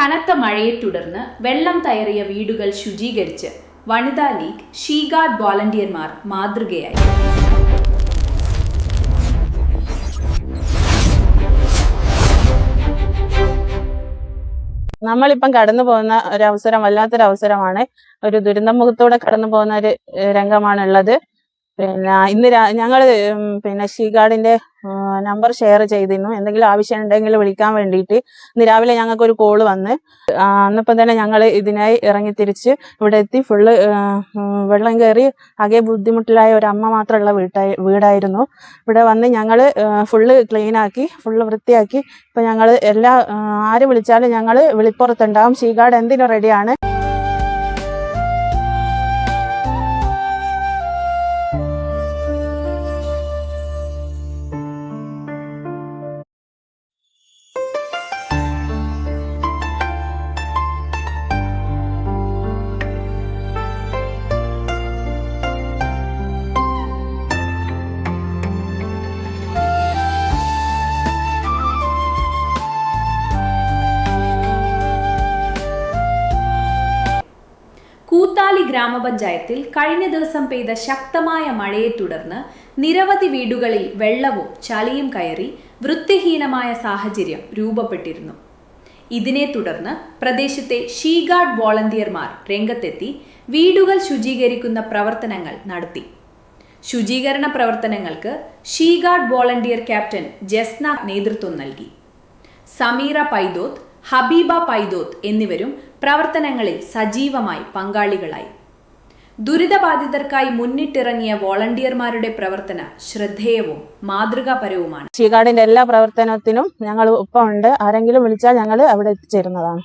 കനത്ത മഴയെ തുടർന്ന് വെള്ളം കയറിയ വീടുകൾ ശുചീകരിച്ച് വനിതാ ലീഗ് ഷീ ഗാർഡ് വോളണ്ടിയർമാർ മാതൃകയായി. നമ്മളിപ്പം കടന്നു പോകുന്ന ഒരവസരം വല്ലാത്തൊരവസരമാണ്. ഒരു ദുരന്തമുഖത്തൂടെ കടന്നു പോകുന്ന ഒരു രംഗമാണുള്ളത്. ഇന്ന് ഞങ്ങള് ഷീ ഗാർഡിന്റെ നമ്പർ ഷെയർ ചെയ്തിരുന്നു. എന്തെങ്കിലും ആവശ്യം ഉണ്ടെങ്കിൽ വിളിക്കാൻ വേണ്ടിയിട്ട്. ഇന്ന് രാവിലെ ഞങ്ങൾക്ക് ഒരു കോള് വന്ന് അന്നിപ്പം തന്നെ ഞങ്ങൾ ഇതിനായി ഇറങ്ങിത്തിരിച്ച് ഇവിടെ എത്തി. ഫുള്ള് വെള്ളം കയറി ആകെ ബുദ്ധിമുട്ടിലായ ഒരു അമ്മ മാത്രമുള്ള വീടായിരുന്നു. ഇവിടെ വന്ന് ഞങ്ങൾ ഫുള്ള് ക്ലീനാക്കി, ഫുള്ള് വൃത്തിയാക്കി. ഇപ്പം ഞങ്ങൾ ആര് വിളിച്ചാലും ഞങ്ങൾ വിളിപ്പുറത്തുണ്ടാവും. ഷീ ഗാർഡ് എന്തിനും റെഡിയാണ്. കൂത്താലി ഗ്രാമപഞ്ചായത്തിൽ കഴിഞ്ഞ ദിവസം പെയ്ത ശക്തമായ മഴയെ തുടർന്ന് നിരവധി വീടുകളിൽ വെള്ളവും ചളിയും കയറി വൃത്തിഹീനമായ സാഹചര്യം രൂപപ്പെട്ടിരുന്നു. ഇതിനെ തുടർന്ന് പ്രദേശത്തെ ഷീ ഗാർഡ് വോളണ്ടിയർമാർ രംഗത്തെത്തി വീടുകൾ ശുചീകരിക്കുന്ന പ്രവർത്തനങ്ങൾ നടത്തി. ശുചീകരണ പ്രവർത്തനങ്ങൾക്ക് she guard volunteer captain Jasna നേതൃത്വം നൽകി. സമീറ പൈതോത്ത്, ഹബീബ പൈതോത്ത് എന്നിവരും പ്രവർത്തനങ്ങളിൽ സജീവമായി പങ്കാളികളായി. ദുരിതബാധിതർക്കായി മുന്നിട്ടിറങ്ങിയ വോളണ്ടിയർമാരുടെ പ്രവർത്തനം ശ്രദ്ധേയവും മാതൃകാപരവുമാണ്. ഷീ ഗാർഡിന്റെ എല്ലാ പ്രവർത്തനത്തിനും ഞങ്ങൾ ഒപ്പമുണ്ട്. ആരെങ്കിലും വിളിച്ചാൽ ഞങ്ങൾ അവിടെ എത്തിച്ചേരുന്നതാണ്.